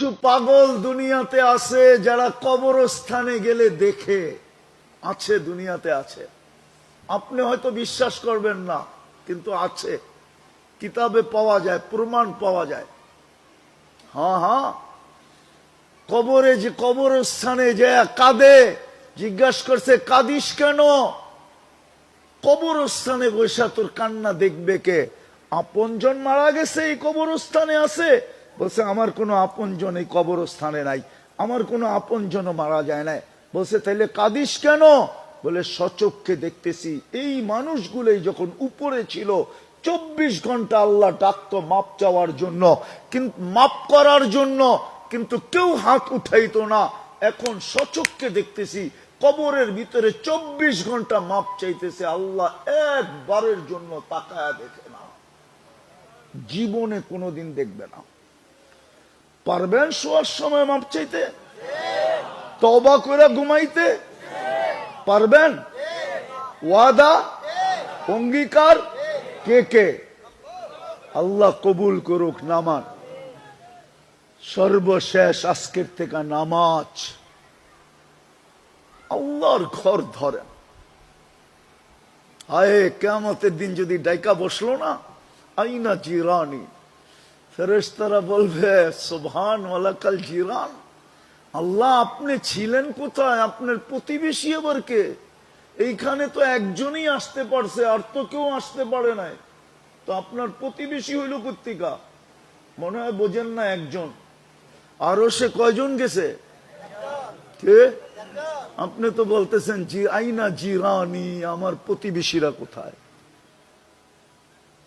কিছু পাগল দুনিয়াতে আছে যারা কবরস্থানে গেলে দেখে, আছে দুনিয়াতে আছে। আপনি হয়তো বিশ্বাস করবেন না, কিন্তু আছে, কিতাবে পাওয়া যায়, প্রমাণ পাওয়া যায়। হ্যাঁ, কবরে যে কবরস্থানে যে কাঁদে, জিজ্ঞাসা করছে কাঁদিস কেন? কবরস্থানে বসে তোর কান্না দেখবে কে? আপনজন মারা গেছে এই কবরস্থানে আছে। বলছে আমার কোনো আপনজন এই কবরস্থানে নাই, আমার কোনো আপনজন মারা যায় নাই। বলছে তাইলে কাঁদিস কেন? বলে সচক্ষে দেখতেছি এই মানুষগুলোই যখন উপরে ছিল 24 ঘন্টা আল্লাহ ডাকতো মাপ চাওয়ার জন্য, কিন্তু মাপ করার জন্য, কিন্তু কেউ হাত উঠাইতো না। এখন সচক্ষে দেখতেছি কবরের ভিতরে 24 ঘন্টা মাপ চাইতেছে, আল্লাহ একবারের জন্য তাকায়া দেখে না, জীবনে কোনোদিন দেখবে না। পারবেন শোয়ার সময় মাপ চাইতে, তওবা করে ঘুমাইতে পারবেন? ওয়াদা অঙ্গীকার কে কে? আল্লাহ কবুল করুক নামাজ। সর্বশেষ আজকের থেকে নামাজ, আল্লাহর ঘর ধরেন। আয়ে কিয়ামতের দিন যদি ডাইকা বসলো না, আইনা জিরানি, ফেরেশতারা বলবে সুবহান ওয়ালাকাল জিরান। আল্লাহ আপনি ছিলেন কোথায়? আপনার প্রতিবেশী আবার কে? এইখানে তো একজনই আসতে পারছে, আর তো কেউ আসতে পারে নাই, তো আপনার প্রতিবেশী হইল কোত্থেকা? মনে হয় বোঝেন না, একজন। আরো সে কয়জন গেছে? কে? আপনি তো বলতেছেন জি আইনা জিরানি, আমার প্রতিবেশীরা কোথায়?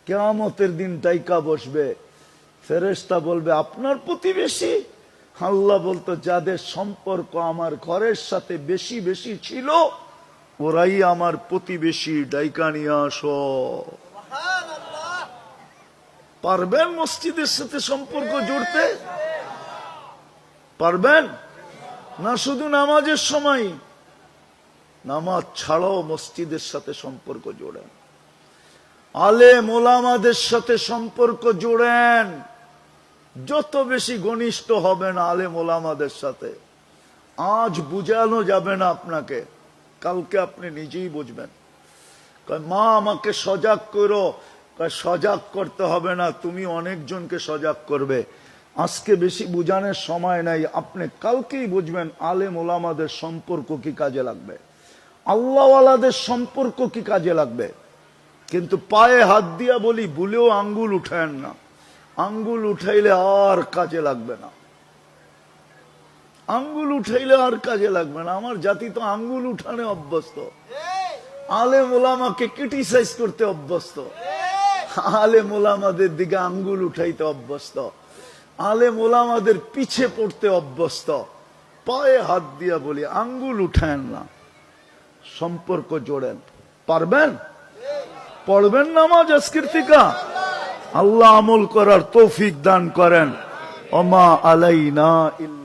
কিয়ামতের দিন ডাইকা বসবে, ফেরেশতা বলবে আপনার প্রতিবেশী? আল্লাহ বলতো যাদের সম্পর্ক আমার ঘরের সাথে বেশি বেশি ছিল ওরাই আমার প্রতিবেশী, ডাইকা নিয়ে আসো। পারবেন মসজিদের সাথে সম্পর্ক জুড়তে? পারবেন না? শুধু নামাজের সময়, নামাজ ছাড়াও মসজিদের সাথে সম্পর্ক জোড়েন, আলেম ওলামাদের সাথে সম্পর্ক জোড়েন। যত বেশি ঘনিষ্ঠ হবেন আলেম ওলামাদের সাথে, আজ বুঝানো যাবে না আপনাকে, কালকে আপনি নিজেই বুঝবেন। মা আমাকে সজাগ করো, সজাগ করতে হবে না, তুমি অনেকজনকে সজাগ করবে। আজকে বেশি বুঝানোর সময় নাই, আপনি কালকেই বুঝবেন আলেম ওলামাদের সম্পর্ক কি কাজে লাগবে, আল্লাহওয়ালাদের সম্পর্ক কি কাজে লাগবে। কিন্তু পায়ে হাত দিয়া বলি, ভুলেও আঙ্গুল উঠায়েন না, আঙ্গুল উঠাইলে আর কাজে লাগবে না, আঙ্গুল উঠাইলে আর কাজে লাগবে না। আমার জাতি তো আঙ্গুল উঠানে অভ্যস্ত, আলেম ওলামাকে ক্রিটিসাইজ করতে অভ্যস্ত, আলেম ওলামাদের দিকে আঙ্গুল উঠাইতে অভ্যস্ত, আলেম ওলামাদের পিছে পড়তে অভ্যস্ত। পায়ে হাত দিয়া বলি আঙ্গুল উঠায়েন না, সম্পর্ক জোড়েন। পারবেন? পড়বেন নামাজ আজকের থেকে? আল্লাহ আমল করার তৌফিক দান করেন। ওমা আলাইনা ইল্লা